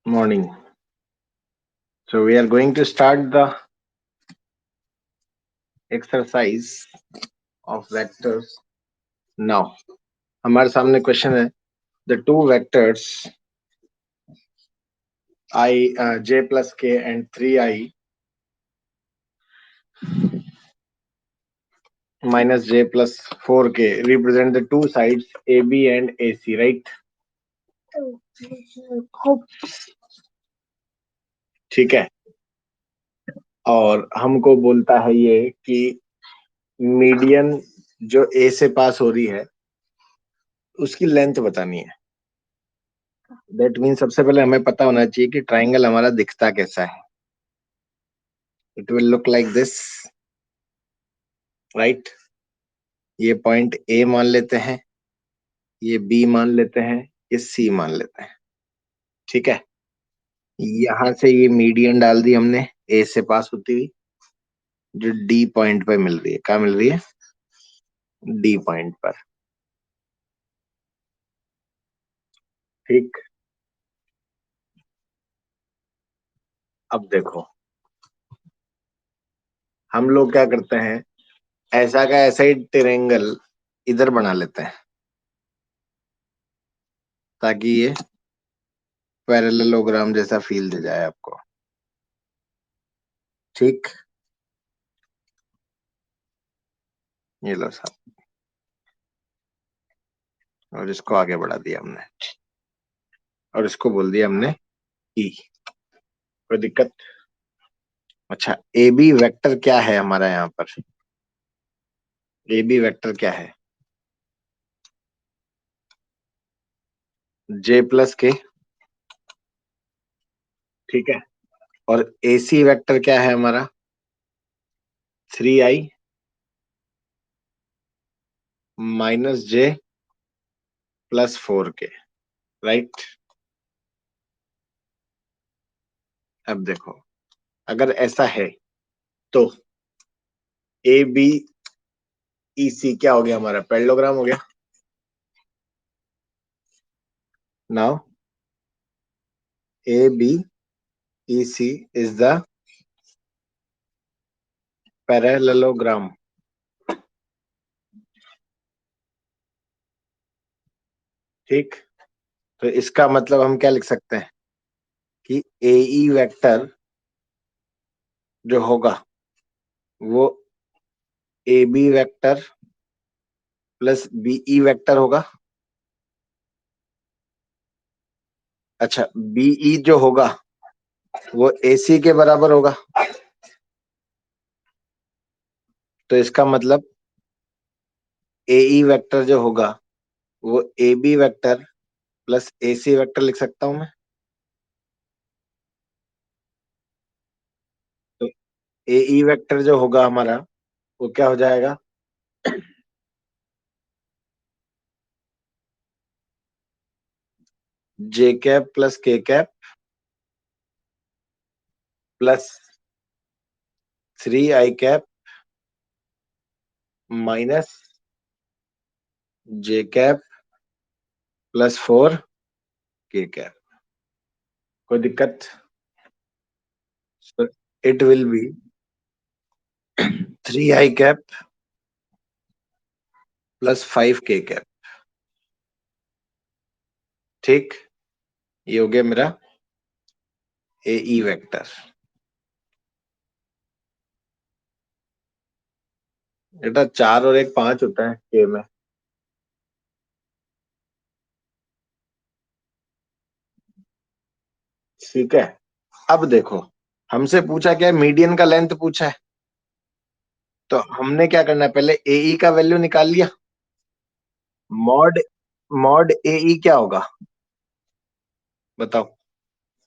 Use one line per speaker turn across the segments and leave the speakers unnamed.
Morning. So we are going to start the exercise of vectors now. हमारे सामने question है the two vectors I j plus k and 3i minus j plus 4k represent the two sides AB and AC, right? ठीक है. और हमको बोलता है ये कि मीडियन जो A से पास हो रही है उसकी लेंथ बतानी है. दैट मीन सबसे पहले हमें पता होना चाहिए कि ट्राइंगल हमारा दिखता कैसा है. It will look like this, right. ये पॉइंट ए मान लेते हैं, ये बी मान लेते हैं, ये सी मान लेते हैं. ठीक है. यहां से ये मीडियन डाल दी हमने ए से पास होती हुई, जो डी पॉइंट पे मिल रही है. क्या मिल रही है? डी पॉइंट पर. ठीक. अब देखो, हम लोग क्या करते हैं, ऐसा का ऐसा ही ट्रायंगल इधर बना लेते हैं ताकि ये पैरेललोग्राम जैसा फील दे जाए आपको. ठीक. ये लो साहब, और इसको आगे बढ़ा दिया हमने और इसको बोल दिया हमने ई. कोई दिक्कत? अच्छा, ए बी वेक्टर क्या है हमारा यहाँ पर? ए बी वेक्टर क्या है? जे प्लस के. ठीक है. और ए सी वेक्टर क्या है हमारा? 3i माइनस जे प्लस 4k, राइट. अब देखो, अगर ऐसा है तो ए बी ई सी क्या हो गया हमारा? पैरेललोग्राम हो गया. Now A B E C is the parallelogram. ठीक. तो इसका मतलब हम क्या लिख सकते हैं कि ए ई वेक्टर जो होगा वो A B vector plus B E vector होगा. अच्छा, बीई जो होगा वो एसी के बराबर होगा. तो इसका मतलब एई वेक्टर जो होगा वो A B vector plus A C vector लिख सकता हूं मैं. तो एई वेक्टर जो होगा हमारा वो क्या हो जाएगा? J cap plus k cap plus 3i cap minus j cap plus 4k cap. कोई दिक्कत? It will be 3i cap plus 5k cap. ठीक. ये हो गया मेरा एई वेक्टर. बेटा 4 और 1 5 होता है के में. ठीक है. अब देखो, हमसे पूछा क्या है? मीडियन का लेंथ पूछा है. तो हमने क्या करना है, पहले एई का वैल्यू निकाल लिया. मॉड मॉड एई क्या होगा बताओ?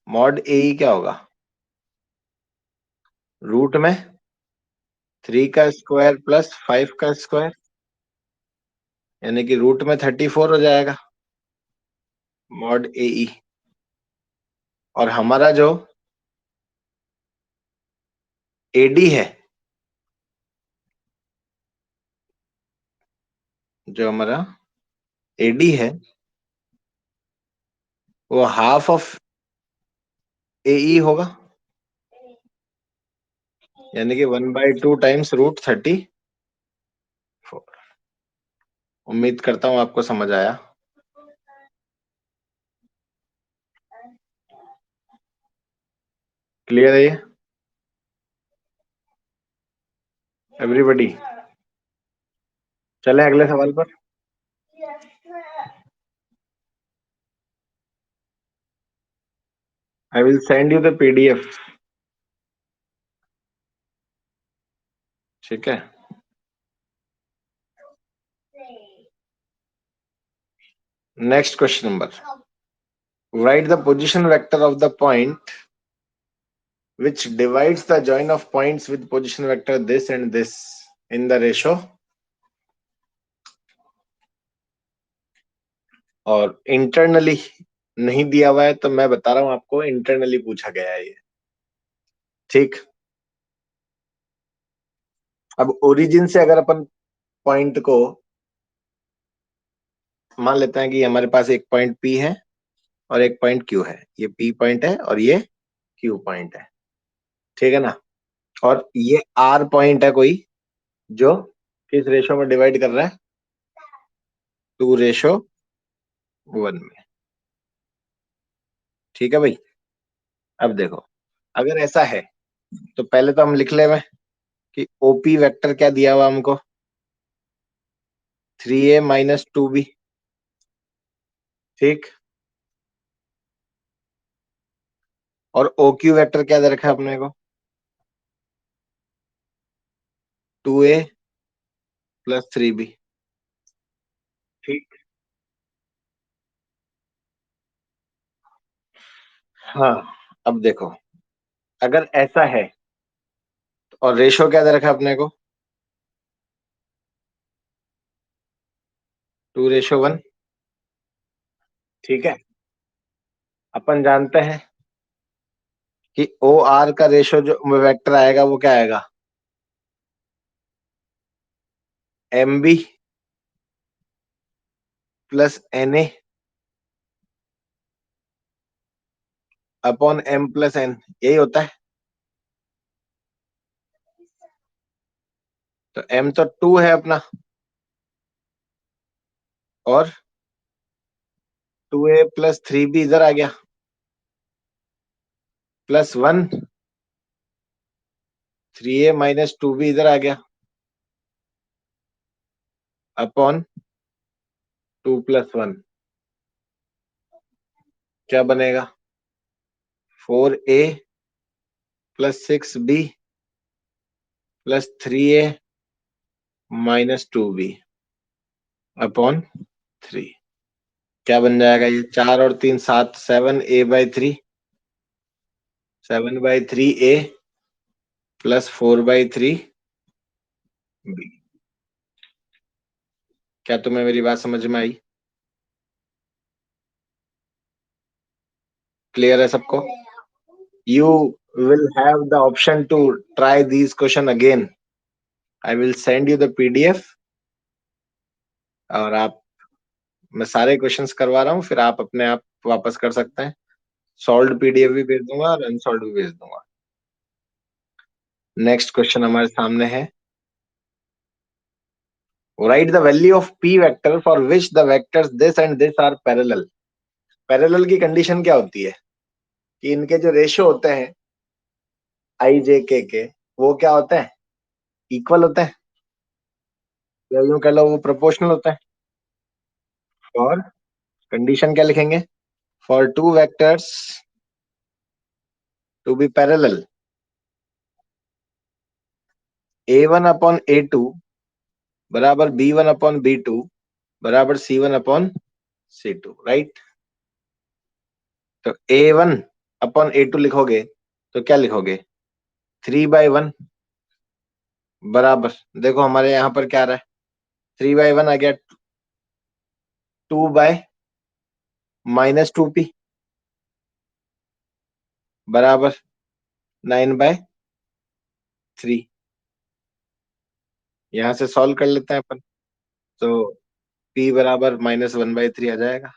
मॉड एई क्या होगा? रूट में 3 का स्क्वायर प्लस 5 का स्क्वायर, यानी कि रूट में 34 हो जाएगा मॉड एई. और हमारा जो एडी है, जो हमारा एडी है वो हाफ ऑफ AE होगा, यानी कि 1/2 टाइम्स √34। उम्मीद करता हूं आपको समझ आया। क्लियर है ये एवरीबॉडी? चले अगले सवाल पर। आई will send you the PDF। ठीक है। Next question number, write the position vector of the point which divides the join of points with position vector this and this in the ratio। और internally नहीं दिया हुआ है, तो मैं बता रहा हूं आपको, इंटरनली पूछा गया है ये। ठीक। अब ओरिजिन से अगर अपन पॉइंट को मान लेते हैं कि हमारे पास एक पॉइंट P है और एक पॉइंट Q है, ये P पॉइंट है और ये Q पॉइंट है, ठीक है ना। और ये R पॉइंट है कोई, जो किस रेशो में डिवाइड कर रहा है, 2:1 में। ठीक है भाई। अब देखो, अगर ऐसा है तो पहले तो हम लिख ले में कि OP वेक्टर क्या दिया हुआ हमको, 3A - 2B। ठीक। और OQ वेक्टर क्या दे रखा है अपने को, 2A + 3B। ठीक। हाँ। अब देखो, अगर ऐसा है और रेशो क्या दे रखा है अपने को, 2:1। ठीक है। अपन जानते हैं कि OR का रेशो जो वेक्टर आएगा वो क्या आएगा, MB + NA upon M + N, यही होता है। तो M तो 2 है अपना, और 2A + 3B इधर आ गया, +1, 3A - 2B इधर आ गया, अपॉन 2 + 1। क्या बनेगा, 4A + 6B + 3A - 2B upon 3। क्या बन जाएगा ये, 4 और 3 7, 7A/3, 7/3A + 4/3B। क्या तुम्हें मेरी बात समझ में आई? क्लियर है सबको? You will have the option to try this question again. I will send you the PDF, और आप, मैं सारे क्वेश्चंस करवा रहा हूँ, फिर आप अपने आप वापस कर सकते हैं। सॉल्व्ड PDF भी भेज दूंगा और अनसॉल्व्ड भी भेज दूंगा। नेक्स्ट क्वेश्चन हमारे सामने है, right the value of P vector for which the vectors this and this are parallel. Parallel की कंडीशन क्या होती है, कि इनके जो रेशियो होते हैं IJ के वो क्या होते हैं, इक्वल होते हैं, या यूं कह लो वो प्रोपोर्शनल होते हैं। और कंडीशन क्या लिखेंगे, for two vectors to be parallel, A1/A2 बराबर B1/B2 बराबर C1/C2, राइट। तो A1/A2 लिखोगे तो क्या लिखोगे, 3/1 बराबर, देखो हमारे यहाँ पर क्या आ रहा है, 3/1 आ गया, 2/-2P बराबर 9/3। यहाँ से सॉल्व कर लेते हैं अपन, तो P बराबर -1/3 आ जाएगा।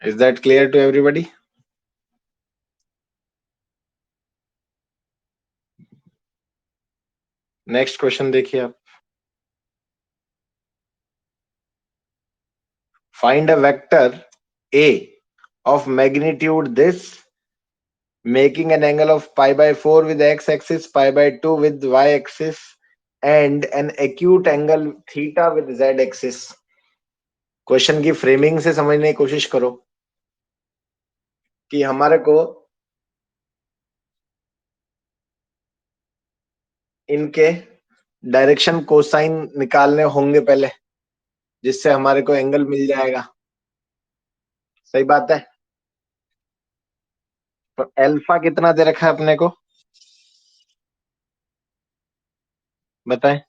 Is that clear to everybody? Next question देखिए आप. Find a vector A of magnitude this, making an angle of pi by 4 with x-axis, pi by 2 with y-axis, and an acute angle theta with z-axis. Question की framing से समझने की कोशिश करो कि हमारे को इनके डायरेक्शन कोसाइन निकालने होंगे पहले, जिससे हमारे को एंगल मिल जाएगा. सही बात है. तो अल्फा कितना दे रखा है अपने को, बताएं.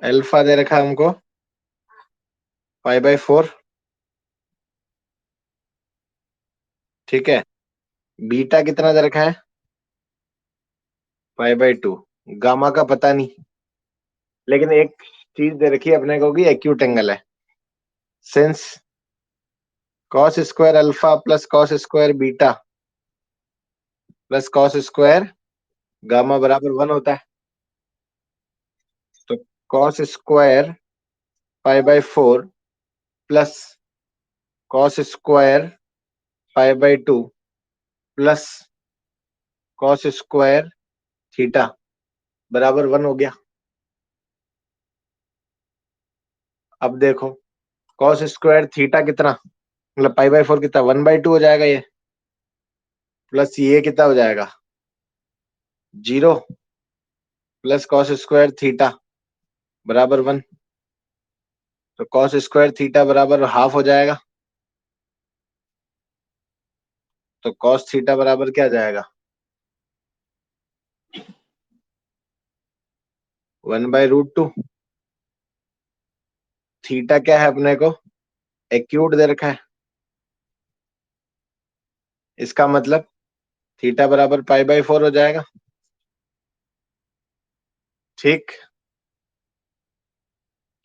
अल्फा दे रखा है हमको पाई बाय 4. ठीक है. बीटा कितना दे रखा है, पाई बाय 2. गामा का पता नहीं, लेकिन एक चीज दे रखी है अपने को कि एक्यूट एंगल है. Since cos square alpha plus cos square beta plus cos square gamma बराबर 1 होता है. तो cos square pi by 4 plus cos square pi by 2 plus cos square theta बराबर 1 हो गया. अब देखो कॉस स्क्वायर थीटा कितना, मतलब पाई बाय 4 कितना, 1/2 हो जाएगा ये, प्लस ये कितना हो जाएगा 0 प्लस कॉस स्क्वायर थीटा बराबर 1. तो कॉस स्क्वायर थीटा बराबर हाफ हो जाएगा. तो कॉस थीटा बराबर क्या जाएगा, 1/√2. थीटा क्या है अपने को, एक्यूट दे रखा है. इसका मतलब थीटा बराबर पाई बाय 4 हो जाएगा. ठीक.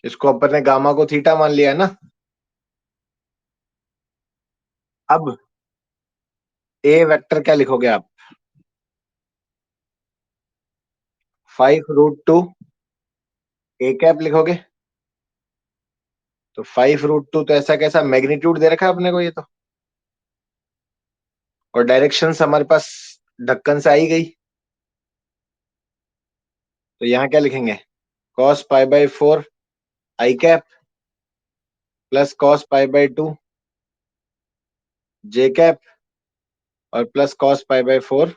इसको अपन ने गामा को थीटा मान लिया है ना. अब ए वेक्टर क्या लिखोगे आप, 5√2 ए कैप लिखोगे. तो 5√2 तो ऐसा कैसा मैग्नीट्यूड दे रखा है अपने को ये तो, और डायरेक्शन हमारे पास ढक्कन से आई गई. तो यहाँ क्या लिखेंगे, cos pi by 4 I cap plus cos pi by 2 J cap और प्लस कॉस पाई बाय 4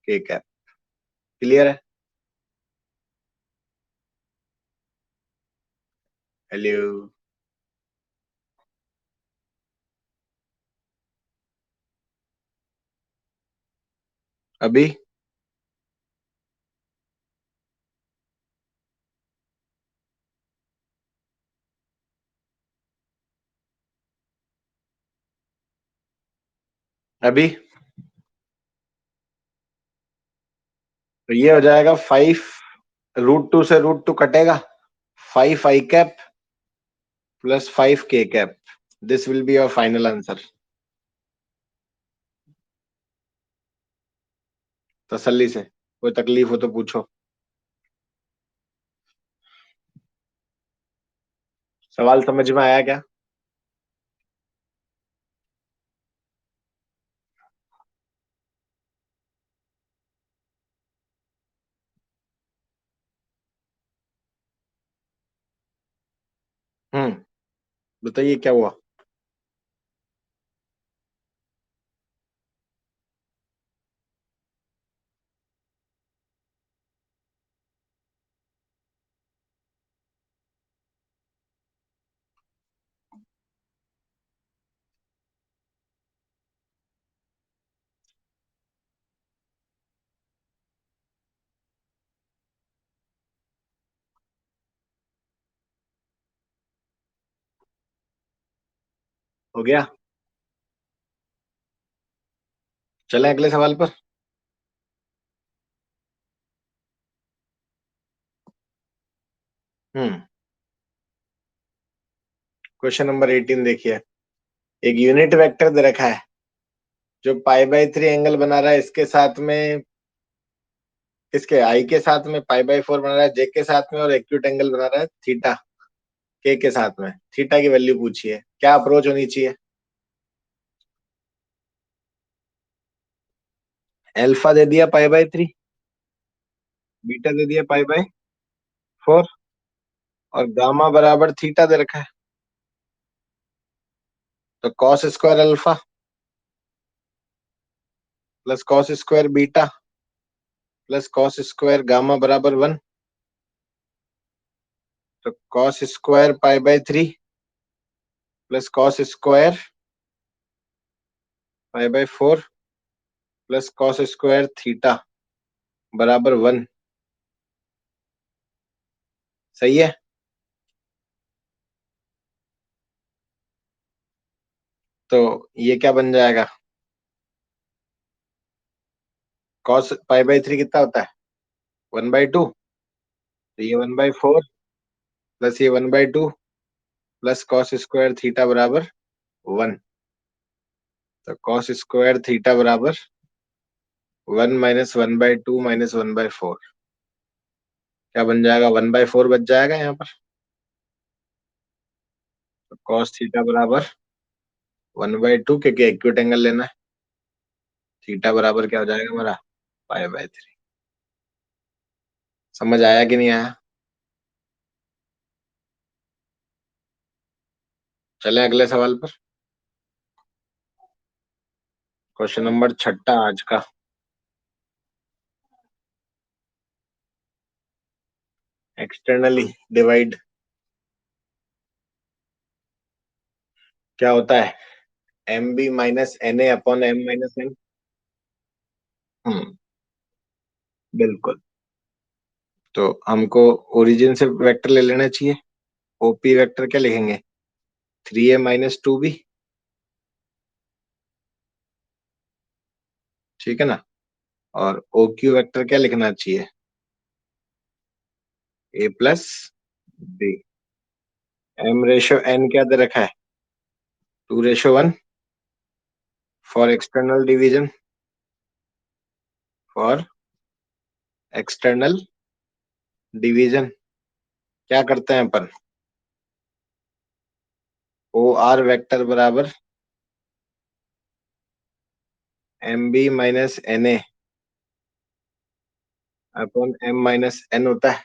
के कैप. क्लियर है. हेलो. अभी अभी तो ये हो जाएगा 5√2 से √2 कटेगा, 5 आई कैप प्लस 5 के cap. This will be your final answer. तसल्ली से, कोई तकलीफ हो तो पूछो. सवाल समझ में आया क्या. बताइए क्या हुआ. हो गया. चलें अगले सवाल पर. क्वेश्चन नंबर 18 देखिए, एक यूनिट वेक्टर दे रखा है जो π/3 एंगल बना रहा है इसके साथ में, इसके आई के साथ में, π/4 बना रहा है जे के साथ में, और एक्यूट एंगल बना रहा है थीटा के साथ में। थीटा की वैल्यू पूछी है, क्या अप्रोच होनी चाहिए? अल्फा दे दिया π/3, बीटा दे दिया π/4, और गामा बराबर थीटा दे रखा है। तो cos square alpha plus cos square beta plus cos square gamma बराबर 1। तो cos square π/3 plus cos square π/4 plus cos square theta बराबर 1। सही है। तो ये क्या बन जाएगा? कॉस π/3 कितना होता है? 1/2। तो ये 1/4 प्लस ये 1/2 प्लस कॉस स्क्वायर थीटा बराबर 1। तो कॉस स्क्वायर थीटा बराबर 1 माइनस 1/2 माइनस 1/4। क्या बन जाएगा? 1/4 बच जाएगा यहाँ पर। तो कॉस थीटा बराबर 1/2, क्योंकि एक्यूट एंगल लेना है। थीटा बराबर क्या हो जाएगा हमारा? π/3। समझ आया कि नहीं आया? चले अगले सवाल पर। क्वेश्चन नंबर 6 आज का। एक्सटर्नली डिवाइड क्या होता है? MB minus NA upon M minus N। बिल्कुल। तो हमको ओरिजिन से वेक्टर ले लेना चाहिए। OP वेक्टर क्या लिखेंगे? 3A minus 2B। ठीक है ना? और OQ वेक्टर क्या लिखना चाहिए? A plus B। M/N क्या दे रखा है? 2/1 for external division, for external division. क्या करते हैं अपन? OR वेक्टर बराबर MB minus NA upon M minus N होता है।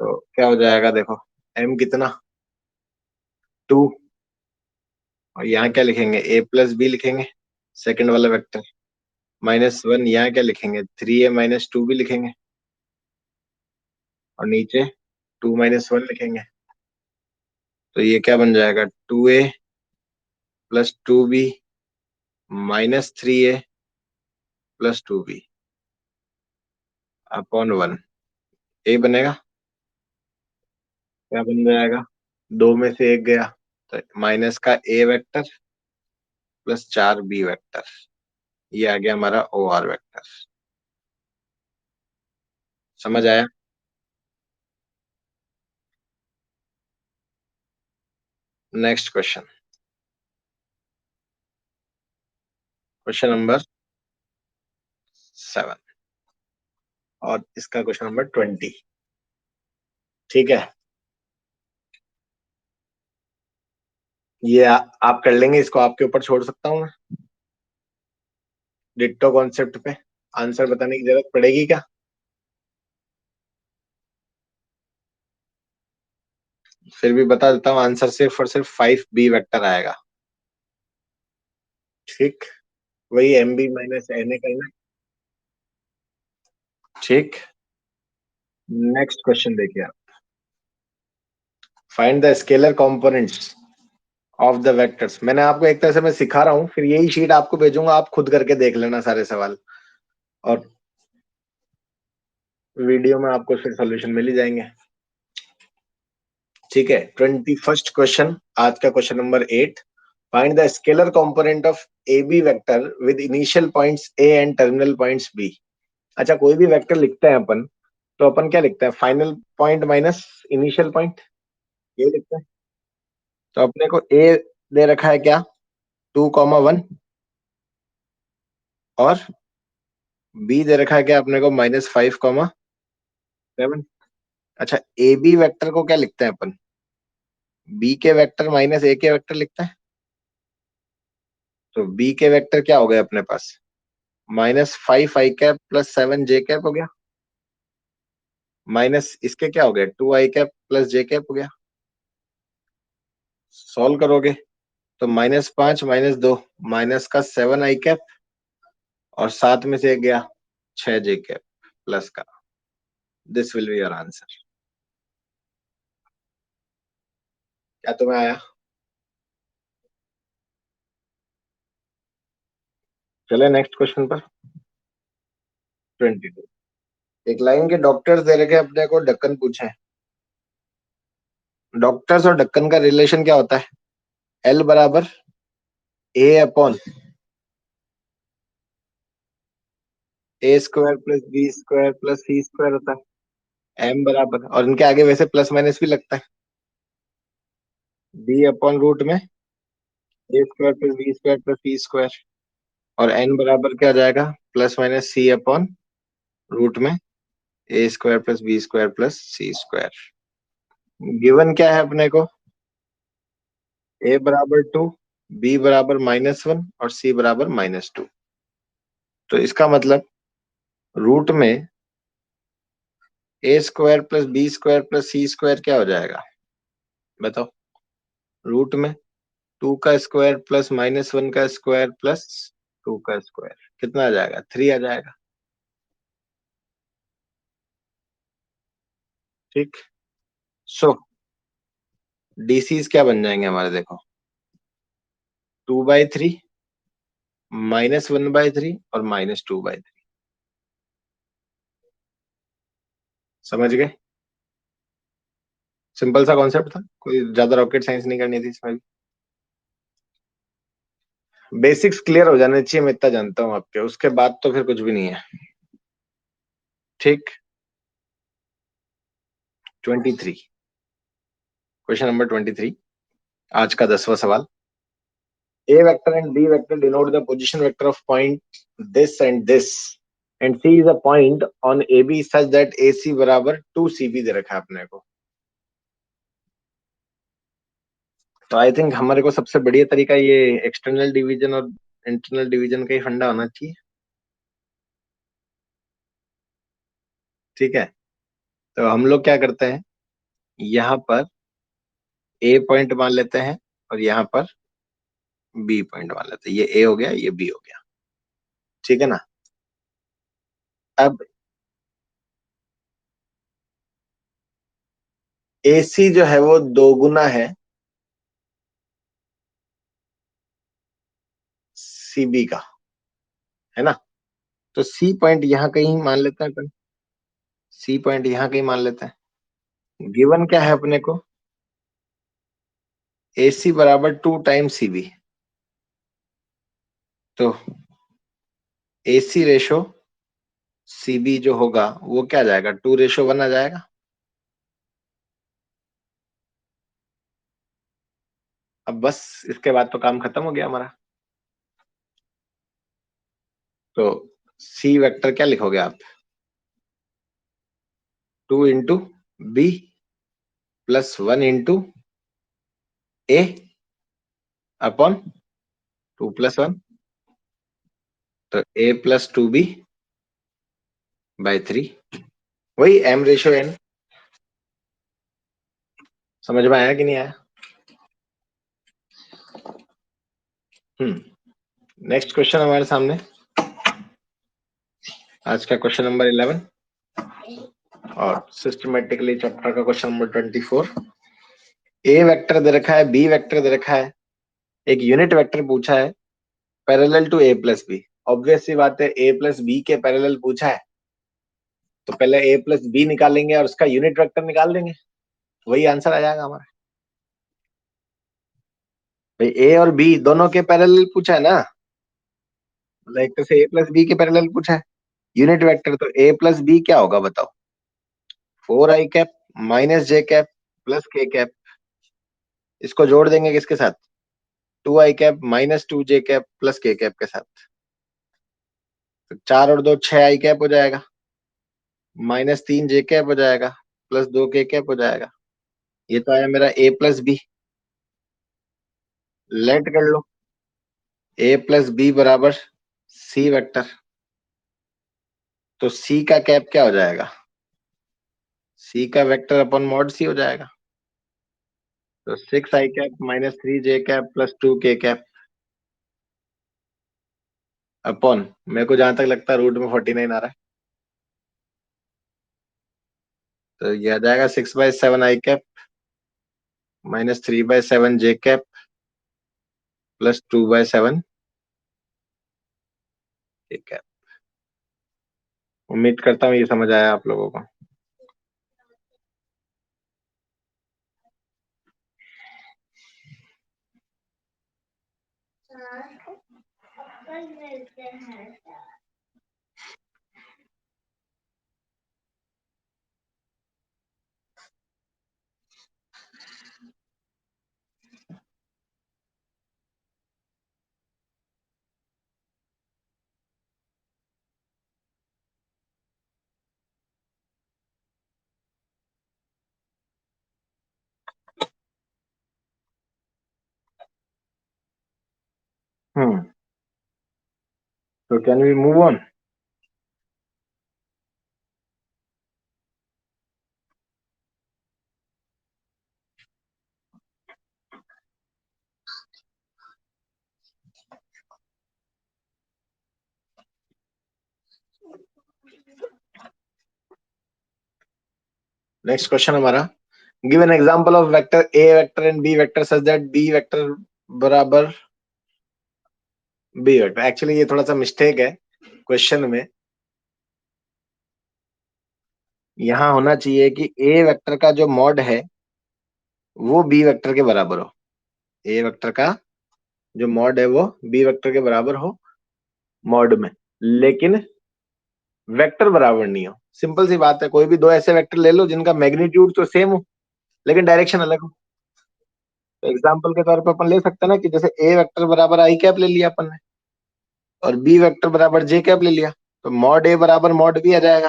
तो क्या हो जाएगा देखो, M कितना? 2। और यहाँ क्या लिखेंगे? A प्लस B लिखेंगे, सेकंड वाला वेक्टर। -1 यहाँ क्या लिखेंगे? 3A माइनस 2B लिखेंगे, और नीचे 2 माइनस 1 लिखेंगे। तो ये क्या बन जाएगा? 2A plus 2B minus 3A plus 2B upon 1। ए बनेगा। क्या बन जाएगा? दो में से एक गया, तो माइनस का A vector plus 4B vector. ये आ गया हमारा OR वेक्टर। समझ आया? नेक्स्ट क्वेश्चन, क्वेश्चन नंबर 7, और इसका क्वेश्चन नंबर 20। ठीक है, ये आप कर लेंगे, इसको आपके ऊपर छोड़ सकता हूँ मैं। डिट्टो कॉन्सेप्ट पे आंसर बताने की जरूरत पड़ेगी क्या? फिर भी बता देता हूँ, आंसर सिर्फ और सिर्फ 5B वेक्टर आएगा। ठीक, वही MB माइनस NA करना। ठीक, नेक्स्ट क्वेश्चन देखिए आप। Find the scalar components of the vectors. मैंने आपको एक तरह से मैं सिखा रहा हूँ, फिर यही शीट आपको भेजूंगा, आप खुद करके देख लेना सारे सवाल, और वीडियो में आपको फिर सॉल्यूशन मिल ही जाएंगे। ठीक है, 21st क्वेश्चन, आज का question number 8। Find the scalar component of AB vector with initial points A and terminal points B। अच्छा, कोई भी वेक्टर लिखते हैं अपन, तो अपन क्या लिखते हैं, final point minus initial point, ये लिखते हैं। तो अपने को ए दे रखा है क्या, 2,1, और बी दे रखा है क्या अपने को -5,7। अच्छा, ए बी वेक्टर को क्या लिखते हैं अपन, बी के वेक्टर माइनस ए के वेक्टर लिखते हैं। तो बी के वेक्टर क्या हो गए अपने पास, -5 i cap plus 7 j cap हो गया, माइनस इसके क्या हो गए, 2 i cap plus j cap हो गया। सॉल्व करोगे तो -5 -2, माइनस का 7 i कैप, और साथ में से गया 6 j कैप प्लस का। This will be your answer. क्या तुम्हें आया? चले नेक्स्ट क्वेश्चन पर। 22, एक लाइन के डॉक्टर्स दे रखे अपने को, ढक्कन पूछे। डॉक्टर्स और ढक्कन का रिलेशन क्या होता है, एल बराबर ए upon a² plus b² plus c² होता है, एम बराबर, और इनके आगे वैसे प्लस माइनस भी लगता है, b अपॉन रूट में a² plus b² plus c², और n बराबर क्या आ जाएगा, plus minus c upon root में a² plus b² plus c²। Given क्या है अपने को, a बराबर 2, b बराबर -1 और c बराबर -2। तो इसका मतलब रूट में a² plus b² plus c² क्या हो जाएगा, बताओ। रूट में 2 का स्क्वायर प्लस -1 का स्क्वायर प्लस 2 का स्क्वायर, कितना आ जाएगा, 3 आ जाएगा। ठीक। सो डीसीज क्या बन जाएंगे हमारे, देखो, 2/3, -1/3 और -2/3। समझ गए? सिंपल सा कॉन्सेप्ट था, कोई ज्यादा रॉकेट साइंस नहीं करनी थी इसमें। बेसिक्स क्लियर हो जाने चाहिए, मैं इतना जानता हूँ आपके, उसके बाद तो फिर कुछ भी नहीं है। ठीक। 23, क्वेश्चन नंबर 23, आज का 10वां सवाल। A vector and B vector denote the position vector of point this and this, and C is a point on AB such that AC बराबर 2CB दे रखा है अपने को। तो आई थिंक हमारे को सबसे बढ़िया तरीका ये एक्सटर्नल डिवीजन और इंटरनल डिवीजन का ही फंडा होना चाहिए। ठीक है, तो हम लोग क्या करते हैं, यहाँ पर A पॉइंट मान लेते हैं और यहाँ पर B पॉइंट मान लेते हैं। ये A हो गया, ये B हो गया, ठीक है ना। अब AC जो है वो दोगुना है CB का, है ना। तो C पॉइंट यहाँ कहीं मान लेते हैं अपन, C पॉइंट यहाँ कहीं मान लेते हैं। गिवन क्या है अपने को, AC बराबर 2 टाइम्स CB। तो AC रेशो CB जो होगा वो क्या आ जाएगा, 2:1 आ जाएगा। अब बस इसके बाद तो काम खत्म हो गया हमारा। तो C वेक्टर क्या लिखोगे आप, 2 इंटू बी प्लस 1 इंटू ए अपॉन 2+1। तो a+2b/3, वही m/n। समझ में आया कि नहीं आया? नेक्स्ट क्वेश्चन हमारे सामने, आज का क्वेश्चन नंबर 11 और सिस्टमेटिकली चैप्टर का क्वेश्चन नंबर 24। ए वेक्टर दे रखा है, बी वेक्टर दे रखा है, एक यूनिट वेक्टर पूछा है पैरेलल टू a+b। ऑब्वियस सी बात है, a+b के पैरेलल पूछा है तो पहले a+b निकालेंगे और उसका यूनिट वेक्टर निकाल देंगे, वही आंसर आ जाएगा हमारा। भाई a और b दोनों के पैरेलल पूछा है ना, मतलब एक तरह से a+b के पैरेलल पूछा है। यूनिट वेक्टर तो a+b क्या होगा बताओ, 4i cap minus j cap plus k cap, इसको जोड़ देंगे किसके साथ? 2i cap minus 2j cap plus k cap के साथ। तो 4 और 2 6i कैप हो जाएगा, माइनस 3j कैप हो जाएगा, प्लस 2k कैप हो जाएगा। ये तो आया मेरा a प्लस बी। लेट कर लो, a प्लस बी बराबर सी वेक्टर। तो c का कैप क्या हो जाएगा? c का वेक्टर अपॉन मॉड c हो जाएगा। तो 6i cap minus 3j cap plus 2k cap upon, मेरे को जहां तक लगता है रूट में 49 आ रहा है, तो ये आ जाएगा 6/7i cap minus 3/7j cap plus 2/7k cap. उम्मीद करता हूँ ये समझ आया आप लोगों को। हम्म, तो can we move on? Next question हमारा, give an example of vector A vector and B vector such that B vector बराबर बी वेक्टर। एक्चुअली ये थोड़ा सा मिस्टेक है क्वेश्चन में। यहाँ होना चाहिए कि ए वेक्टर का जो मॉड है वो बी वेक्टर के बराबर हो। ए वेक्टर का जो मॉड है वो बी वेक्टर के बराबर हो मॉड में, लेकिन वेक्टर बराबर नहीं हो। सिंपल सी बात है, कोई भी दो ऐसे वेक्टर ले लो जिनका मैग्नीट्यूड तो सेम हो लेकिन डायरेक्शन अलग हो। तो एग्जाम्पल के तौर पर अपन ले सकते हैं ना कि जैसे ए वेक्टर बराबर आई कैप ले लिया अपन ने, और बी वेक्टर बराबर जे कैप ले लिया, तो मॉड ए बराबर मॉड बी आ जाएगा,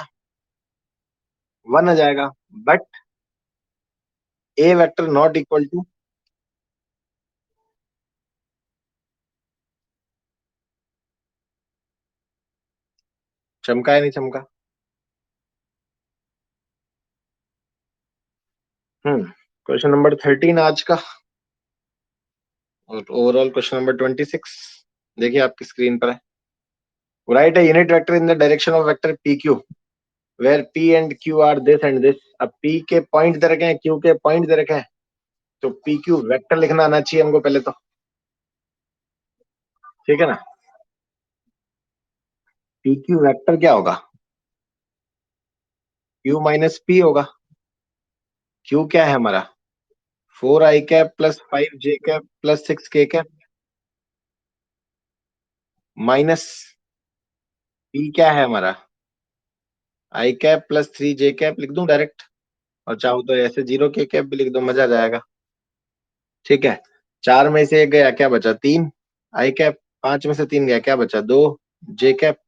1 आ जाएगा। But A vector not equal to, चमका है नहीं चमका? क्वेश्चन नंबर 13 आज का, और ओवरऑल क्वेश्चन नंबर 26 देखिए आपकी स्क्रीन पर है। Right a unit vector in the direction of vector P Q where p and q are this and this. अब p के पॉइंट दे रखे हैं, q के पॉइंट दे रखे हैं, तो पी क्यू वेक्टर लिखना आना चाहिए हमको पहले तो, ठीक है ना? पी क्यू वेक्टर क्या होगा? q माइनस p होगा। q क्या है हमारा? 4i cap plus 5j cap plus 6k cap minus p क्या है हमारा? i cap plus 3j cap लिख दूं डायरेक्ट, और चाहो तो ऐसे 0k कैप भी लिख दो, मजा आ जाएगा। ठीक है, 4 में से 1 गया, क्या बचा? 3 i कैप, 5 में से 3 गया, क्या बचा? 2j कैप,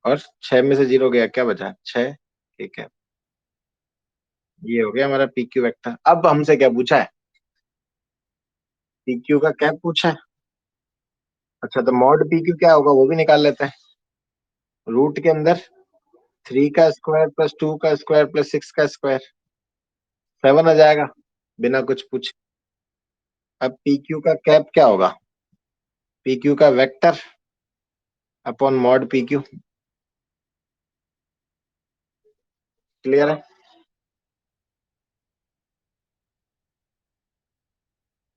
और 6 में से 0 गया, क्या बचा? 6k cap. ये हो गया हमारा पी क्यू वेक्टर। अब हमसे क्या पूछा है? पी क्यू का कैप पूछा है। अच्छा, तो मॉड पी क्यू क्या होगा वो भी निकाल लेते हैं। रूट के अंदर 3 का स्क्वायर प्लस 2 का स्क्वायर प्लस 6 का स्क्वायर, 7 आ जाएगा बिना कुछ पूछे। अब पी क्यू का कैप क्या होगा? पी क्यू का vector upon mod p q. Clear है?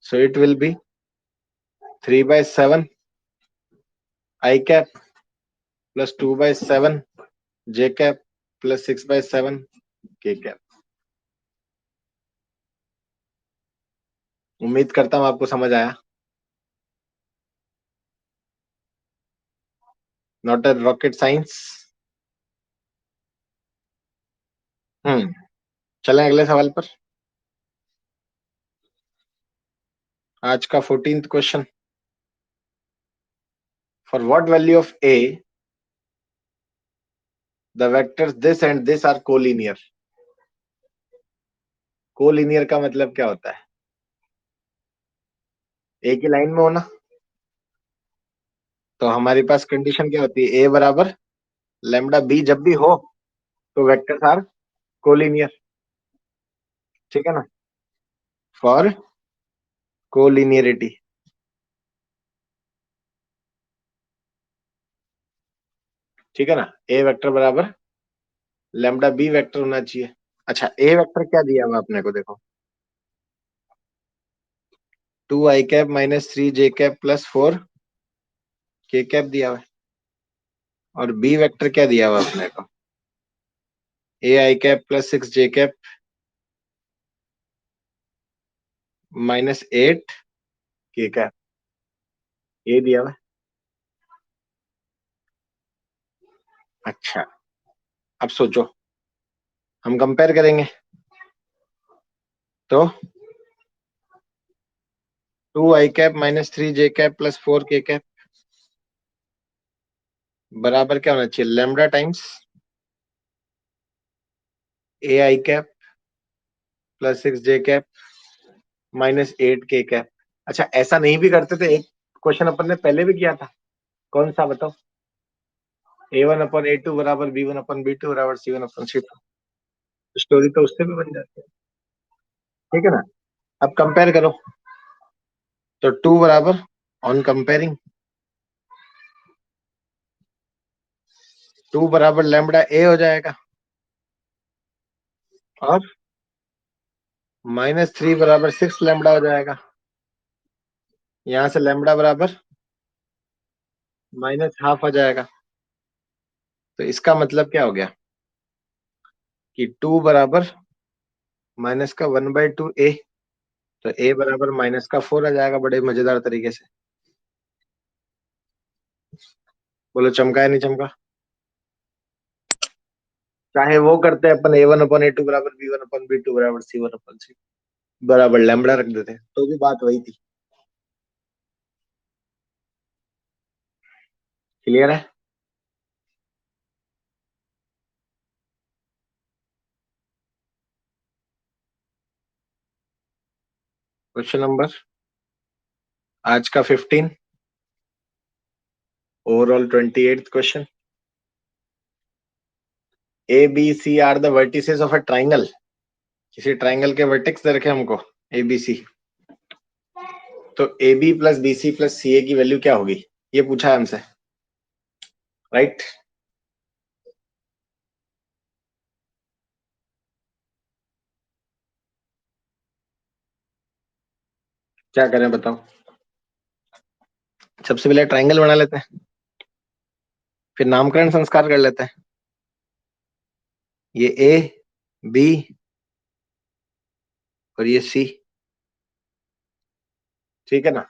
So it will be 3/7 i cap plus 2/7j cap plus 6/7k cap. उम्मीद करता हूँ आपको समझ आया। Not a rocket science. चलें अगले सवाल पर। आज का 14th question. For what value of a the vectors this and this are collinear. Collinear का मतलब क्या होता है? एक ही लाइन में होना। तो हमारे पास कंडीशन क्या होती है? ए बराबर लेमडा बी जब भी हो तो वेक्टर्स आर कोलिनियर। ठीक है ना? For collinearity. ठीक है ना? ए वेक्टर बराबर लेमडा बी वेक्टर होना चाहिए। अच्छा, ए वेक्टर क्या दिया हुआ आपने को? देखो, 2 i cap minus 3 j cap plus 4 k cap दिया हुआ है। और बी वेक्टर क्या दिया हुआ अपने को? ai cap plus 6 j cap minus 8 k cap, ये दिया हुआ है। अच्छा, अब सोचो, हम कंपेयर करेंगे तो 2 i cap minus 3 j cap plus 4 k cap बराबर क्या होना चाहिए? Lambda times ai cap plus 6 j cap minus 8 k cap. अच्छा, ऐसा नहीं भी करते थे, एक क्वेश्चन अपन ने पहले भी किया था। कौन सा बताओ? a1/a2 बराबर b1/b2 बराबर c1/c2। स्टोरी तो उससे भी बन जाती है। ठीक है ना? अब कंपेयर करो तो 2 बराबर, ऑन कंपेयरिंग 2 बराबर लेमडा ए हो जाएगा। और माइनस 3 बराबर 6 लेमडा हो जाएगा। यहाँ से लेमडा बराबर माइनस हाफ आ जाएगा। तो इसका मतलब क्या हो गया कि 2 बराबर माइनस का 1/2 ए, तो ए बराबर माइनस का 4 आ जाएगा, बड़े मजेदार तरीके से। बोलो चमका या नहीं चमका? चाहे वो करते अपन a1/a2 बराबर b1/b2 बराबर c1/c बराबर लैम्बडा रख देते तो भी बात वही थी। क्लियर है? क्वेश्चन नंबर आज का 15, overall 28th question. A B C are the vertices of a triangle. किसी ट्राइंगल के वर्टेक्स दे रखे हमको ए बी सी। तो a B plus B c plus c a की वैल्यू क्या होगी, ये पूछा है हमसे। राइट? क्या करें बताओ? सबसे पहले ट्राइंगल बना लेते हैं, फिर नामकरण संस्कार कर लेते हैं। ये ए बी और ये सी। ठीक है ना?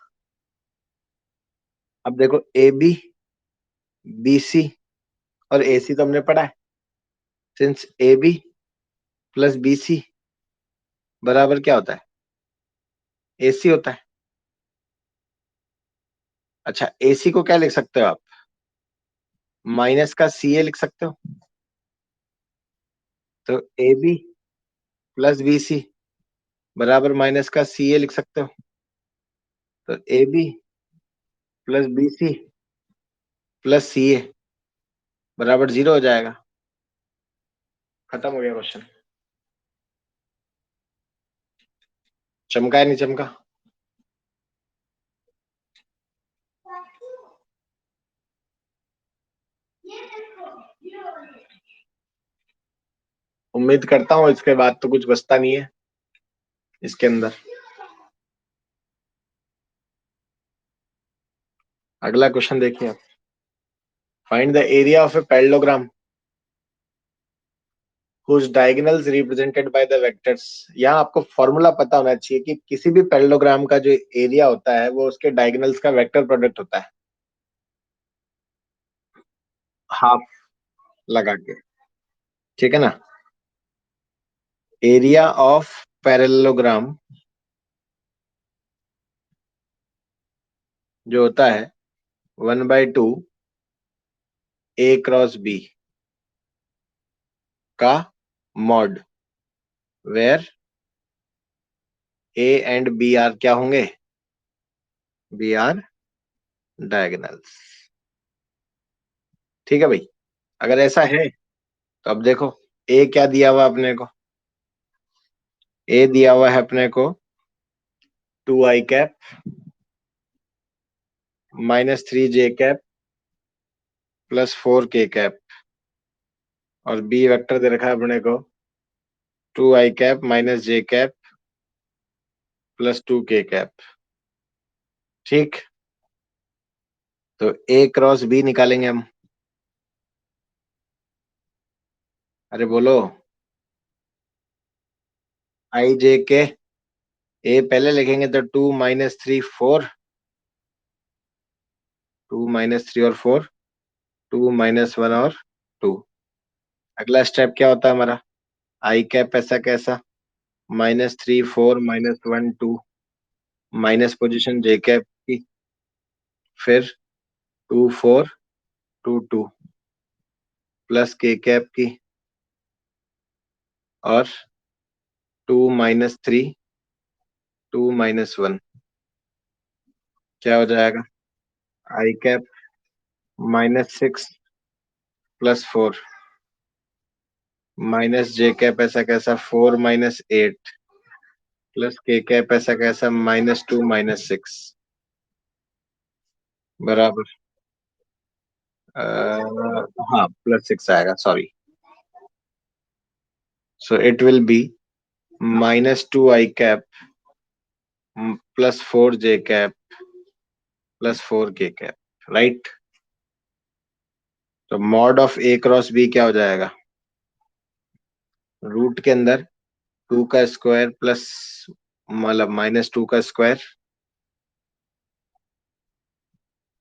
अब देखो, ए बी बी सी और ए सी तो हमने पढ़ा है। Since A B plus B C बराबर क्या होता है? ए सी होता है। अच्छा, ए सी को क्या लिख सकते हो आप? माइनस का सी ए लिख सकते हो। तो a B plus B C बराबर माइनस का सी ए लिख सकते हो। तो a B plus B c plus c a बराबर 0 हो जाएगा। खत्म हो गया क्वेश्चन। चमका है नहीं चमका? उम्मीद करता हूँ इसके बाद तो कुछ बचता नहीं है इसके अंदर। अगला क्वेश्चन देखिए आप। Find the area of a parallelogram whose diagonals represented by the vectors। यहाँ आपको फॉर्मूला पता होना चाहिए कि किसी भी पैरेललोग्राम का जो एरिया होता है वो उसके डायगोनल्स का वेक्टर प्रोडक्ट होता है, हाफ लगा के। ठीक है ना? एरिया ऑफ पैरेललोग्राम जो होता है 1/2 ए क्रॉस बी का mod, where A and B are क्या होंगे? B are diagonals. ठीक है भाई। अगर ऐसा है तो अब देखो, ए क्या दिया हुआ अपने को? ए दिया हुआ है अपने को 2i cap -3j cap +4k cap, और बी वेक्टर दे रखा है अपने को 2i cap -j cap +2k cap. ठीक, तो ए क्रॉस बी निकालेंगे हम। अरे बोलो। i j k, ए पहले लिखेंगे तो 2 - 3 4, 2 - 3 और 4, 2 - 1 और 2। अगला स्टेप क्या होता है हमारा? i कैप ऐसा कैसा, -3 4 -1 2, माइनस पोजीशन जे कैप की, फिर 2 4 2 2 +k कैप की, और 2 - 3 2 - 1। क्या हो जाएगा? i कैप -6 +4 -j कैप ऐसा कैसा 4 - 8 +k कैप ऐसा कैसा -2 - 6 बराबर। हाँ, +6 आएगा, sorry. So it will be -2i cap +4j cap +4k cap, right. तो mod of a cross b क्या हो जाएगा? रूट के अंदर 2 का स्क्वायर प्लस, मतलब -2 का स्क्वायर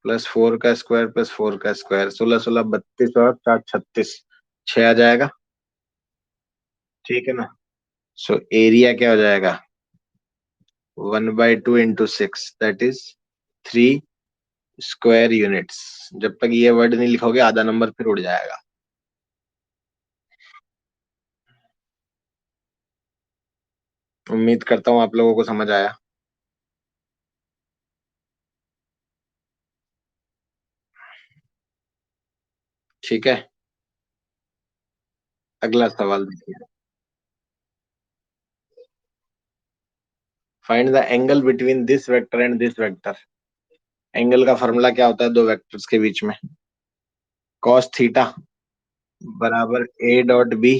+4 का स्क्वायर +4 का स्क्वायर, 16 16 32 और 4 36, 6 आ जाएगा। ठीक है ना? सो एरिया क्या हो जाएगा? 1/2 into 6, that is 3 square units. जब तक ये वर्ड नहीं लिखोगे आधा नंबर फिर उड़ जाएगा। उम्मीद करता हूँ आप लोगों को समझ आया। ठीक है, अगला सवाल देखिए। Find the angle between this vector and this vector. Angle का फॉर्मूला क्या होता है दो वेक्टर्स के बीच में? कॉस थीटा बराबर A dot B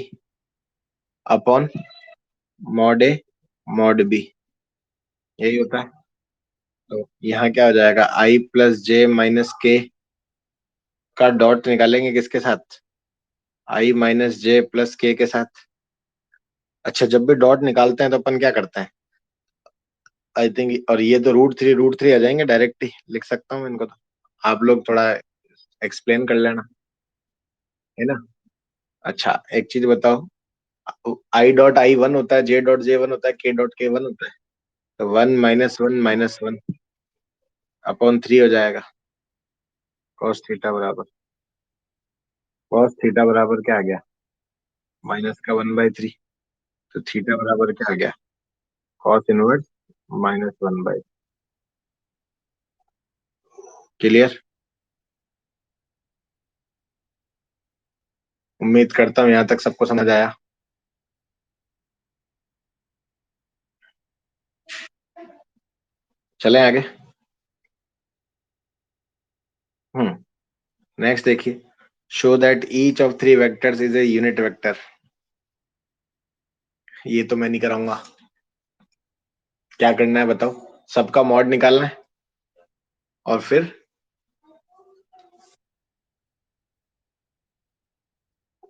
upon mod A mod B, यही होता है। तो यहाँ क्या हो जाएगा? i + j - k का डॉट निकालेंगे किसके साथ? i - j + k के साथ। अच्छा, जब भी डॉट निकालते हैं तो अपन क्या करते हैं? आई थिंक, और ये तो √3 आ जाएंगे, डायरेक्ट ही लिख सकता हूँ इनको तो। आप लोग थोड़ा एक्सप्लेन कर लेना, है ना? अच्छा, एक चीज बताओ, i.i 1 होता है, j.j 1 होता है, k.k 1 होता है। तो 1 - 1 - 1 अपॉन 3 हो जाएगा। कॉस थीटा बराबर क्या आ गया? माइनस का 1/3। तो थीटा बराबर क्या आ गया? Cos inverse -1/। क्लियर? उम्मीद करता हूँ यहाँ तक सबको समझ आया। चलें आगे। हम्म नेक्स्ट देखिए, show that each of 3 vectors is a unit vector. ये तो मैं नहीं कराऊंगा। क्या करना है बताओ? सबका मॉड निकालना है, और फिर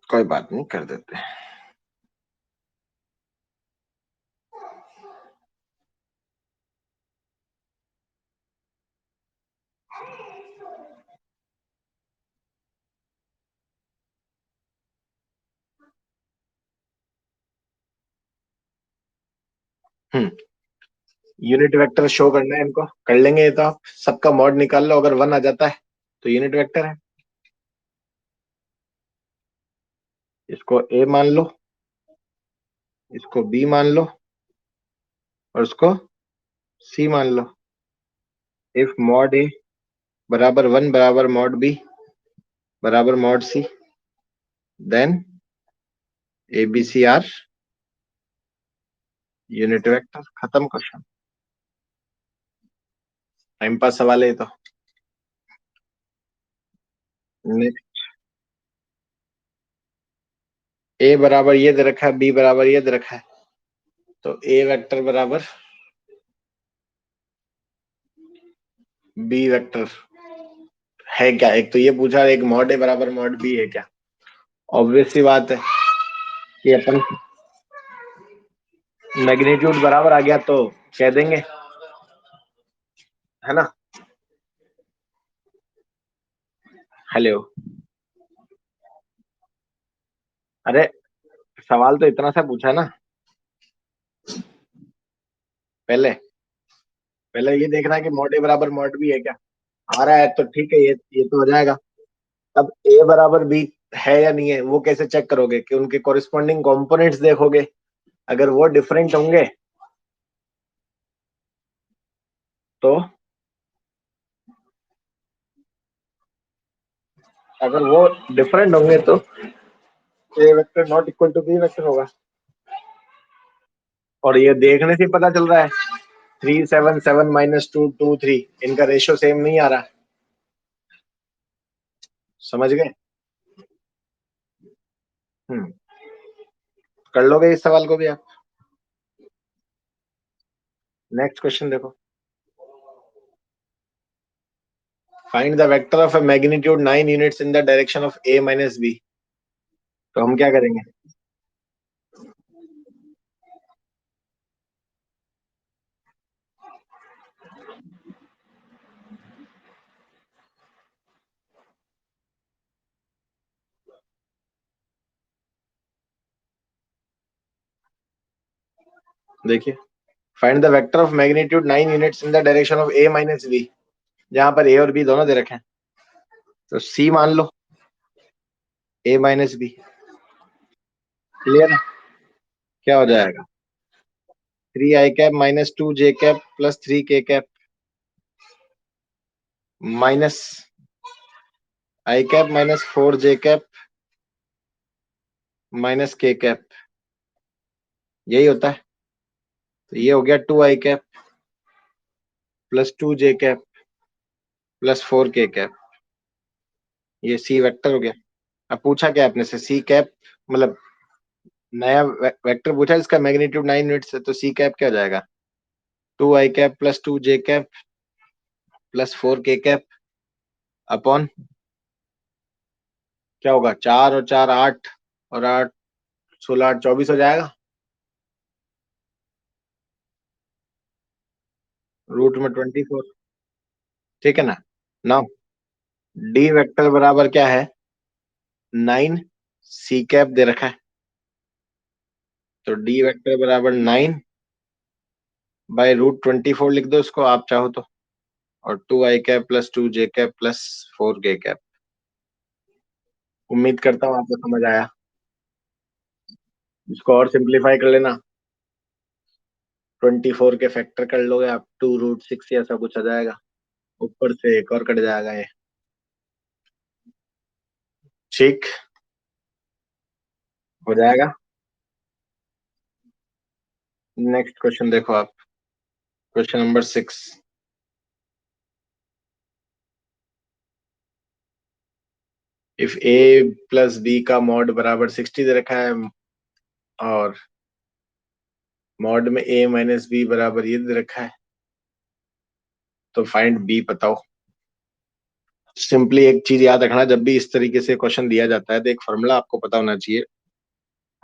कोई बात नहीं, कर देते हैं। हम्म यूनिट वेक्टर शो करना है इनको, कर लेंगे ये तो आप। सबका मॉड निकाल लो, अगर 1 आ जाता है तो यूनिट वेक्टर है। इसको ए मान लो, इसको बी मान लो, और उसको सी मान लो। इफ मॉड ए बराबर 1 बराबर मॉड बी बराबर mod C, then A B C are unit vector. खत्म क्वेश्चन। टाइम पास सवाल है ये तो। ए बराबर ये दे रखा है, बी बराबर ये दे रखा है, तो ए वेक्टर बराबर बी वेक्टर है क्या? एक तो ये पूछा, एक मॉड ए बराबर मॉड बी है क्या? ऑब्वियस सी बात है कि अपन मैग्नीट्यूड बराबर आ गया तो कह देंगे, है ना। हेलो। अरे सवाल तो इतना सा पूछा ना। पहले पहले ये देखना है कि मॉड ए बराबर मॉड बी है क्या। आ रहा है तो ठीक है, ये तो हो जाएगा। अब ए बराबर बी है या नहीं है वो कैसे चेक करोगे? कि उनके कॉरिस्पॉन्डिंग कंपोनेंट्स देखोगे, अगर वो डिफरेंट होंगे तो, अगर वो डिफरेंट होंगे तो a vector not equal to b vector होगा। और ये देखने से पता चल रहा है, 3 7 7 - 2 2 3, इनका रेशियो सेम नहीं आ रहा। समझ गए? हम्म कर लोगे इस सवाल को भी आप। नेक्स्ट क्वेश्चन देखो। Find the vector of a magnitude 9 units in the direction of a minus B. तो हम क्या करेंगे? देखिए, find the vector of magnitude 9 units in the direction of a minus B, जहां पर a और b दोनों दे रखे हैं। तो c मान लो, a माइनस बी। क्लियर है? क्या हो जाएगा? 3 i cap minus 2 j cap plus 3 k cap minus i cap minus 4 j cap minus k cap. यही होता है। तो ये हो गया 2 i cap plus 2 j cap plus 4 k cap. ये सी वेक्टर हो गया। अब पूछा क्या आपने से? सी कैप, मतलब नया वेक्टर पूछा जिसका मैग्नीट्यूड 9 यूनिट्स है, तो सी कैप क्या हो जाएगा? 2 i cap plus 2 j cap plus 4 k cap upon, क्या होगा, 4 और 4 8, और 8 16 8 24 हो जाएगा। रूट में 24। ठीक है ना। नाउ डी वेक्टर बराबर क्या है? 9 सी कैप दे रखा है, तो डी वेक्टर बराबर 9/√24 लिख दो इसको आप चाहो तो। और 2 i cap plus 2 j cap plus 4 k cap. उम्मीद करता हूँ आपको समझ आया। इसको और सिंप्लीफाई कर लेना, 24 के फैक्टर कर लोगे आप, 2√6 ऐसा कुछ आ जाएगा। ऊपर से एक और कट जाएगा ये। ठीक, हो जाएगा। नेक्स्ट क्वेश्चन देखो आप। Question number 6। If A plus B का मॉड बराबर 60 दे रखा है, और मॉड में ए माइनस बी बराबर ये दे रखा है, तो फाइंड बी बताओ। सिंपली एक चीज याद रखना, जब भी इस तरीके से क्वेश्चन दिया जाता है तो एक फॉर्मूला आपको पता होना चाहिए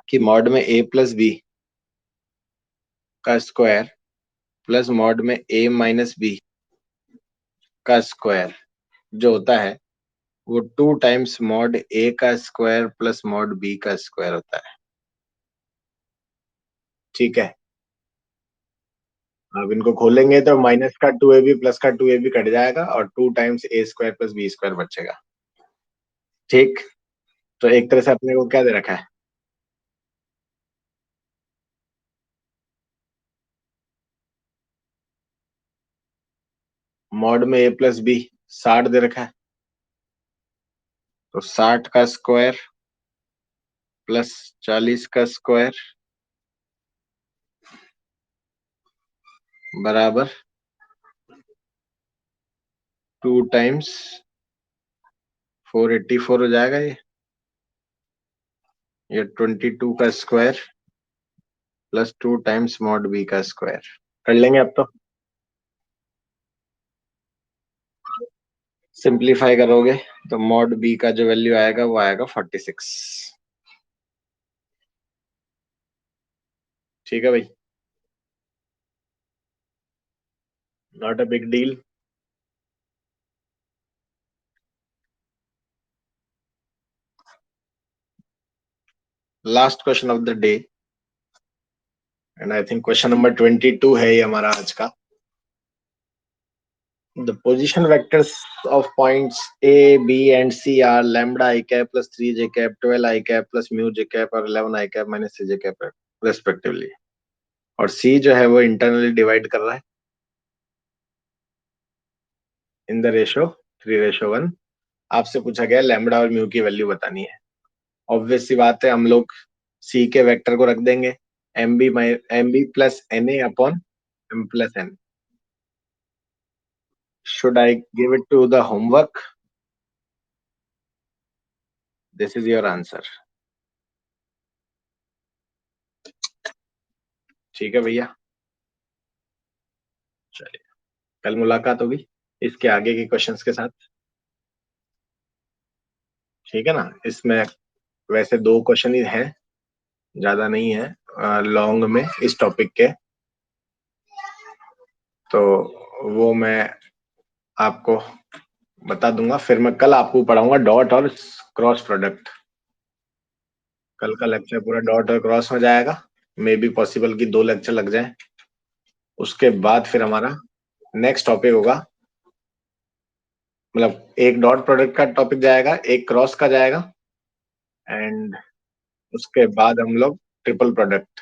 कि मॉड में ए प्लस बी का स्क्वायर प्लस मॉड में ए माइनस बी का स्क्वायर जो होता है, वो 2 टाइम्स मॉड ए का स्क्वायर प्लस मॉड बी का स्क्वायर होता है। ठीक है। अब इनको खोलेंगे तो माइनस का 2ab प्लस का 2ab कट जाएगा और 2 टाइम्स a² प्लस b² बचेगा। ठीक। तो एक तरह से अपने को क्या दे रखा है? मॉड में a प्लस बी 60 दे रखा है। तो 60 का स्क्वायर प्लस 40 का स्क्वायर बराबर 2 टाइम्स 484 हो जाएगा ये 22 का square plus 2 times mod B का स्क्वायर। कर लेंगे अब तो। सिंप्लीफाई करोगे तो मॉड बी का जो वैल्यू आएगा वो आएगा 46। ठीक है भाई। Not a big deal. Last question of the day and I think question number 22 है ये हमारा आज का। The position vectors of points a b and c are lambda i cap plus 3j cap 12 i cap plus mu j cap और 11 i cap minus 3j cap respectively. और c जो है वो इंटरनली डिवाइड कर रहा है in the ratio 3:1। आपसे पूछा गया लैम्डा और म्यू की वैल्यू बतानी है। ऑब्वियस सी बात है, हम लोग सी के वेक्टर को रख देंगे M B plus N A upon M plus N. Should I give it to the homework? This is your answer. ठीक है भैया। चलिए, कल मुलाकात होगी इसके आगे के क्वेश्चंस के साथ। ठीक है ना? इसमें वैसे 2 क्वेश्चन ही हैं, ज्यादा नहीं है लॉन्ग में इस टॉपिक के। तो वो मैं आपको बता दूंगा। फिर मैं कल आपको पढ़ाऊंगा डॉट और क्रॉस प्रोडक्ट। कल का लेक्चर पूरा डॉट और क्रॉस में जाएगा। मे बी पॉसिबल कि 2 लेक्चर लग जाए। उसके बाद फिर हमारा नेक्स्ट टॉपिक होगा, मतलब एक डॉट प्रोडक्ट का टॉपिक जाएगा, एक क्रॉस का जाएगा, एंड उसके बाद हम लोग ट्रिपल प्रोडक्ट।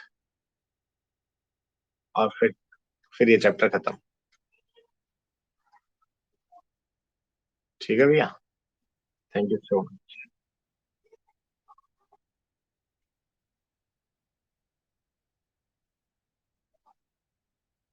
और फिर ये चैप्टर खत्म। ठीक है भैया। Thank you so much.